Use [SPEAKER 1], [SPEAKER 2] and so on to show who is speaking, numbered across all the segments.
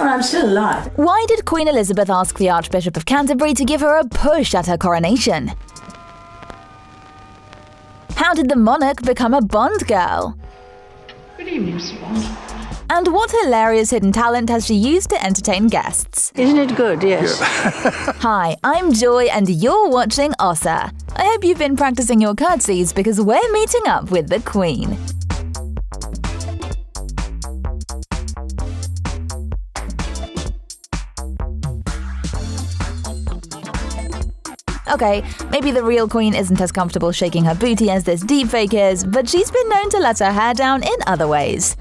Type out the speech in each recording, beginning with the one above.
[SPEAKER 1] I'm still alive.
[SPEAKER 2] Why did Queen Elizabeth ask the Archbishop of Canterbury to give her a push at her coronation? How did the monarch become a Bond girl?
[SPEAKER 1] Good evening, Mr. Bond.
[SPEAKER 2] And what hilarious hidden talent has she used to entertain guests?
[SPEAKER 1] Isn't it good? Yes.
[SPEAKER 2] Hi, I'm Joy and you're watching Ossa. I hope you've been practicing your curtsies because we're meeting up with the Queen. Okay, maybe the real Queen isn't as comfortable shaking her booty as this deepfake is, but she's been known to let her hair down in other ways.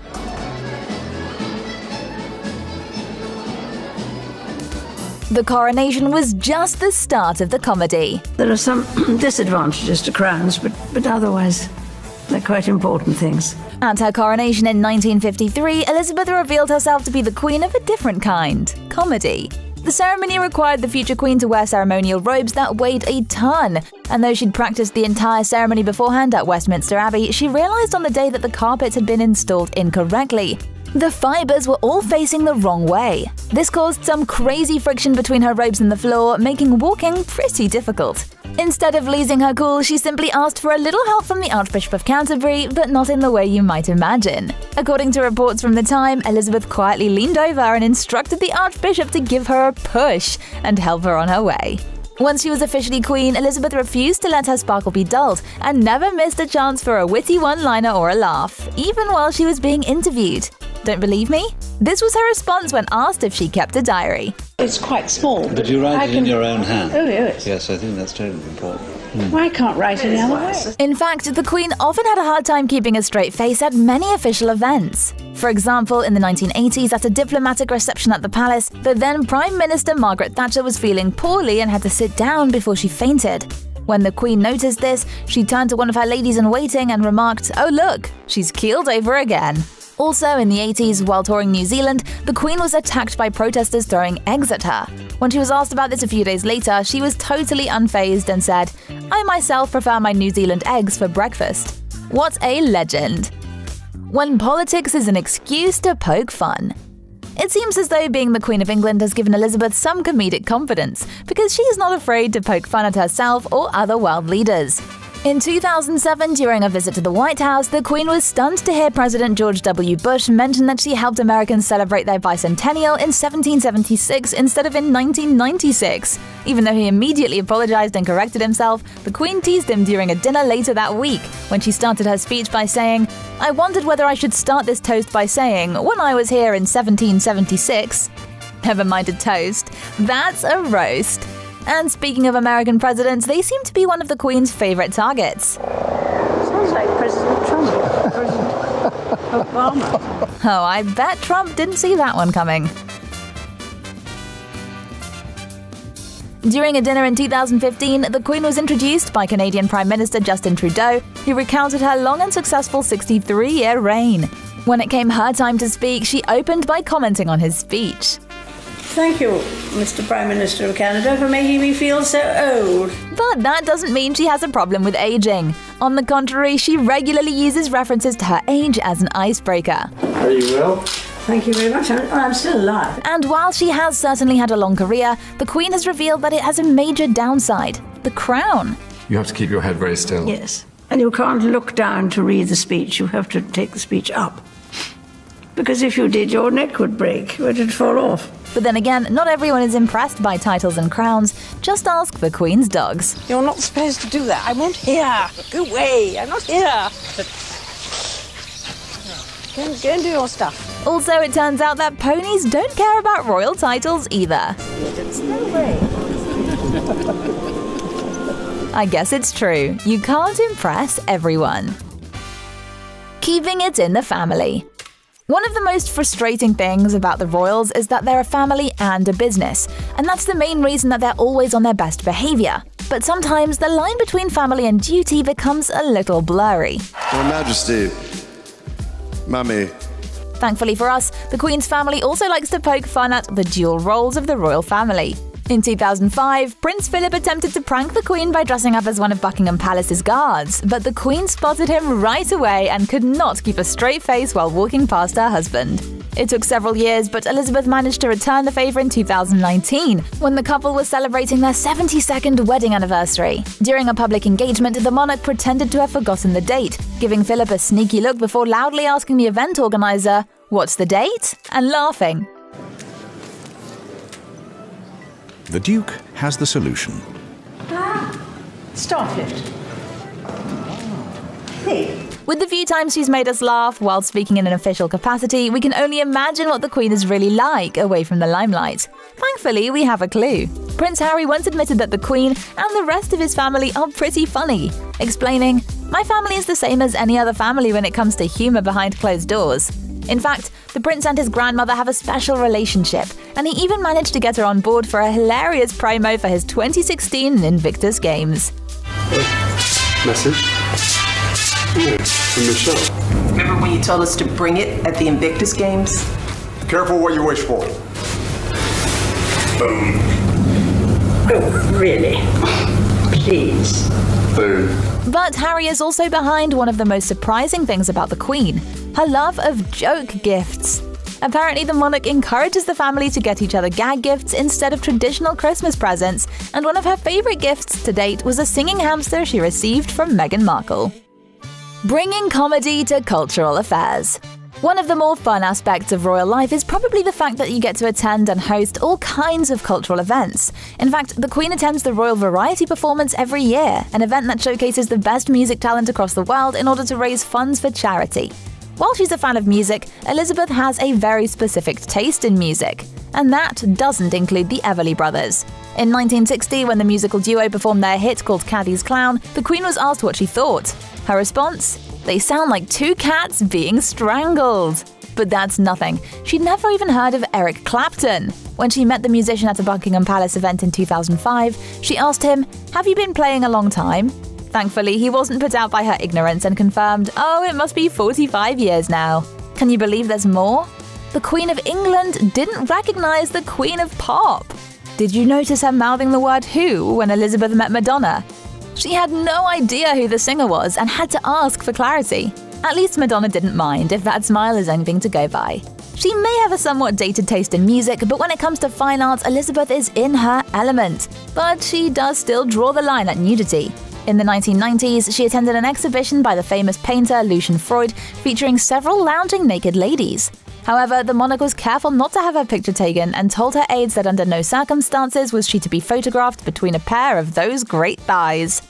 [SPEAKER 2] The coronation was just the start of the comedy.
[SPEAKER 1] There are some disadvantages to crowns, but otherwise, they're quite important things.
[SPEAKER 2] At her coronation in 1953, Elizabeth revealed herself to be the queen of a different kind – comedy. The ceremony required the future queen to wear ceremonial robes that weighed a ton, and though she'd practiced the entire ceremony beforehand at Westminster Abbey, she realized on the day that the carpets had been installed incorrectly. The fibers were all facing the wrong way. This caused some crazy friction between her robes and the floor, making walking pretty difficult. Instead of losing her cool, she simply asked for a little help from the Archbishop of Canterbury, but not in the way you might imagine. According to reports from the time, Elizabeth quietly leaned over and instructed the Archbishop to give her a push and help her on her way. Once she was officially queen, Elizabeth refused to let her sparkle be dulled and never missed a chance for a witty one-liner or a laugh, even while she was being interviewed. Don't believe me? This was her response when asked if she kept a diary.
[SPEAKER 3] It's quite small.
[SPEAKER 4] But you write it in your own hand?
[SPEAKER 3] Oh, yes.
[SPEAKER 4] Yes, I think that's terribly important.
[SPEAKER 3] Well, I can't write any other way.
[SPEAKER 2] In fact, the Queen often had a hard time keeping a straight face at many official events. For example, in the 1980s, at a diplomatic reception at the palace, the then Prime Minister Margaret Thatcher was feeling poorly and had to sit down before she fainted. When the Queen noticed this, she turned to one of her ladies-in-waiting and remarked, "Oh look, she's keeled over again." Also, in the 80s, while touring New Zealand, the Queen was attacked by protesters throwing eggs at her. When she was asked about this a few days later, she was totally unfazed and said, "I myself prefer my New Zealand eggs for breakfast." What a legend! When politics is an excuse to poke fun. It seems as though being the Queen of England has given Elizabeth some comedic confidence, because she is not afraid to poke fun at herself or other world leaders. In 2007, during a visit to the White House, the Queen was stunned to hear President George W. Bush mention that she helped Americans celebrate their bicentennial in 1776 instead of in 1996. Even though he immediately apologized and corrected himself, the Queen teased him during a dinner later that week, when she started her speech by saying, "I wondered whether I should start this toast by saying, when I was here in 1776. Never mind a toast. That's a roast. And speaking of American presidents, they seem to be one of the Queen's favorite targets.
[SPEAKER 1] Sounds like President Trump. President Obama.
[SPEAKER 2] Oh, I bet Trump didn't see that one coming. During a dinner in 2015, the Queen was introduced by Canadian Prime Minister Justin Trudeau, who recounted her long and successful 63-year reign. When it came her time to speak, she opened by commenting on his speech.
[SPEAKER 1] Thank you, Mr. Prime Minister of Canada, for making me feel so old.
[SPEAKER 2] But that doesn't mean she has a problem with aging. On the contrary, she regularly uses references to her age as an icebreaker.
[SPEAKER 5] Are you well?
[SPEAKER 1] Thank you very much. I'm still alive.
[SPEAKER 2] And while she has certainly had a long career, the Queen has revealed that it has a major downside: the crown.
[SPEAKER 5] You have to keep your head very still.
[SPEAKER 1] Yes. And you can't look down to read the speech. You have to take the speech up. Because if you did, your neck would break, or it'd fall off.
[SPEAKER 2] But then again, not everyone is impressed by titles and crowns. Just ask the Queen's dogs.
[SPEAKER 3] You're not supposed to do that. I'm not here. Go away. I'm not here. Go and do your stuff.
[SPEAKER 2] Also, it turns out that ponies don't care about royal titles either.
[SPEAKER 1] No way.
[SPEAKER 2] I guess it's true. You can't impress everyone. Keeping it in the family. One of the most frustrating things about the royals is that they're a family and a business, and that's the main reason that they're always on their best behavior. But sometimes the line between family and duty becomes a little blurry.
[SPEAKER 6] Your Majesty, Mummy.
[SPEAKER 2] Thankfully for us, the Queen's family also likes to poke fun at the dual roles of the royal family. In 2005, Prince Philip attempted to prank the Queen by dressing up as one of Buckingham Palace's guards, but the Queen spotted him right away and could not keep a straight face while walking past her husband. It took several years, but Elizabeth managed to return the favour in 2019, when the couple was celebrating their 72nd wedding anniversary. During a public engagement, the monarch pretended to have forgotten the date, giving Philip a sneaky look before loudly asking the event organiser, "What's the date?" and laughing.
[SPEAKER 7] The Duke has the solution.
[SPEAKER 1] Starfish. Hey.
[SPEAKER 2] With the few times she's made us laugh while speaking in an official capacity, we can only imagine what the Queen is really like away from the limelight. Thankfully, we have a clue. Prince Harry once admitted that the Queen and the rest of his family are pretty funny, explaining, "My family is the same as any other family when it comes to humour behind closed doors." In fact, the prince and his grandmother have a special relationship, and he even managed to get her on board for a hilarious promo for his 2016 Invictus Games.
[SPEAKER 5] Message? Yeah, from Michelle.
[SPEAKER 3] Remember when you told us to bring it at the Invictus Games?
[SPEAKER 8] Careful what you wish for.
[SPEAKER 1] Oh, really? Please.
[SPEAKER 5] Boom.
[SPEAKER 2] But Harry is also behind one of the most surprising things about the Queen, her love of joke gifts. Apparently, the monarch encourages the family to get each other gag gifts instead of traditional Christmas presents, and one of her favourite gifts to date was a singing hamster she received from Meghan Markle. Bringing comedy to cultural affairs. One of the more fun aspects of royal life is probably the fact that you get to attend and host all kinds of cultural events. In fact, the Queen attends the Royal Variety Performance every year, an event that showcases the best music talent across the world in order to raise funds for charity. While she's a fan of music, Elizabeth has a very specific taste in music, and that doesn't include the Everly Brothers. In 1960, when the musical duo performed their hit called Caddy's Clown, the Queen was asked what she thought. Her response? "They sound like two cats being strangled." But that's nothing. She'd never even heard of Eric Clapton. When she met the musician at a Buckingham Palace event in 2005, she asked him, "Have you been playing a long time?" Thankfully, he wasn't put out by her ignorance and confirmed, "Oh, it must be 45 years now." Can you believe there's more? The Queen of England didn't recognize the Queen of Pop. Did you notice her mouthing the word "who" when Elizabeth met Madonna? She had no idea who the singer was and had to ask for clarity. At least Madonna didn't mind, if that smile is anything to go by. She may have a somewhat dated taste in music, but when it comes to fine arts, Elizabeth is in her element. But she does still draw the line at nudity. In the 1990s, she attended an exhibition by the famous painter Lucian Freud featuring several lounging naked ladies. However, the monarch was careful not to have her picture taken and told her aides that under no circumstances was she to be photographed between a pair of those great thighs.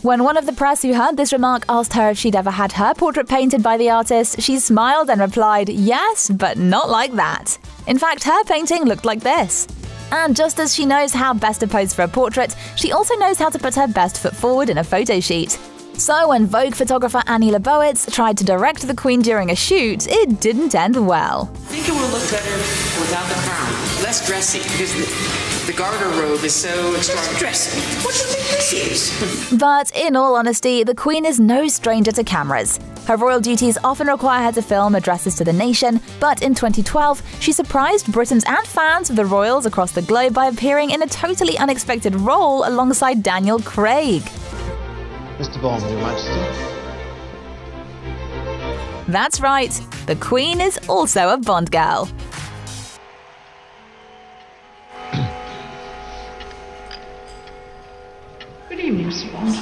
[SPEAKER 2] When one of the press who heard this remark asked her if she'd ever had her portrait painted by the artist, she smiled and replied, "Yes, but not like that." In fact, her painting looked like this. And just as she knows how best to pose for a portrait, she also knows how to put her best foot forward in a photo shoot. So when Vogue photographer Annie Leibovitz tried to direct the Queen during a shoot, it didn't end well.
[SPEAKER 9] I think it will look better without the crown. Less dressy, because the garter robe is so extravagant. Dressy? What do you think this is?
[SPEAKER 2] But in all honesty, the Queen is no stranger to cameras. Her royal duties often require her to film addresses to the nation, but in 2012, she surprised Britons and fans of the royals across the globe by appearing in a totally unexpected role alongside Daniel Craig.
[SPEAKER 10] Mr. Bond, Your Majesty.
[SPEAKER 2] That's right, the Queen is also a Bond girl.
[SPEAKER 1] Good evening, Mr. Bond.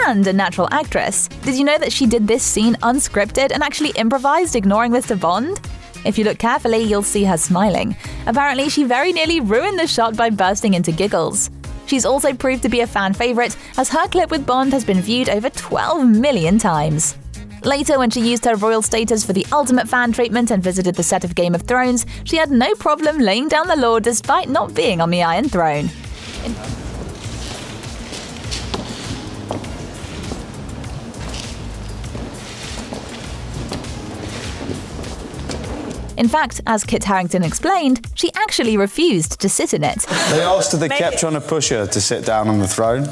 [SPEAKER 2] And a natural actress. Did you know that she did this scene unscripted and actually improvised ignoring Mr. Bond? If you look carefully, you'll see her smiling. Apparently, she very nearly ruined the shot by bursting into giggles. She's also proved to be a fan favourite, as her clip with Bond has been viewed over 12 million times. Later, when she used her royal status for the ultimate fan treatment and visited the set of Game of Thrones, she had no problem laying down the law despite not being on the Iron Throne. In fact, as Kit Harington explained, she actually refused to sit in it.
[SPEAKER 11] They asked her, they kept trying to push her to sit down on the throne,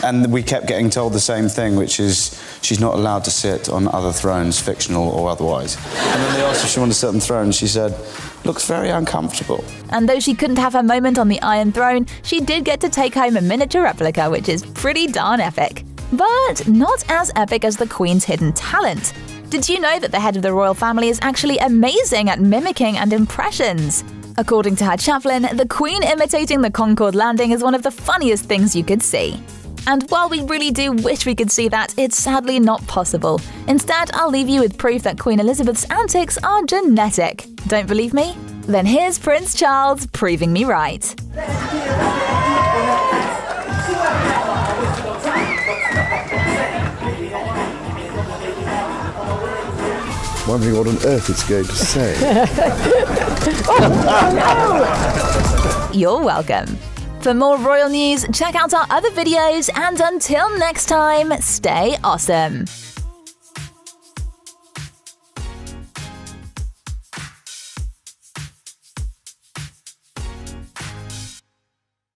[SPEAKER 11] and we kept getting told the same thing, which is she's not allowed to sit on other thrones, fictional or otherwise. And then they asked if she wanted to sit on the throne, and she said, "Looks very uncomfortable."
[SPEAKER 2] And though she couldn't have her moment on the Iron Throne, she did get to take home a miniature replica, which is pretty darn epic. But not as epic as the Queen's hidden talent. Did you know that the head of the royal family is actually amazing at mimicking and impressions? According to her chaplain, the Queen imitating the Concorde landing is one of the funniest things you could see. And while we really do wish we could see that, it's sadly not possible. Instead, I'll leave you with proof that Queen Elizabeth's antics are genetic. Don't believe me? Then here's Prince Charles proving me right.
[SPEAKER 6] Wondering what on earth it's going to say.
[SPEAKER 2] You're welcome. For more royal news, check out our other videos, and until next time, stay awesome.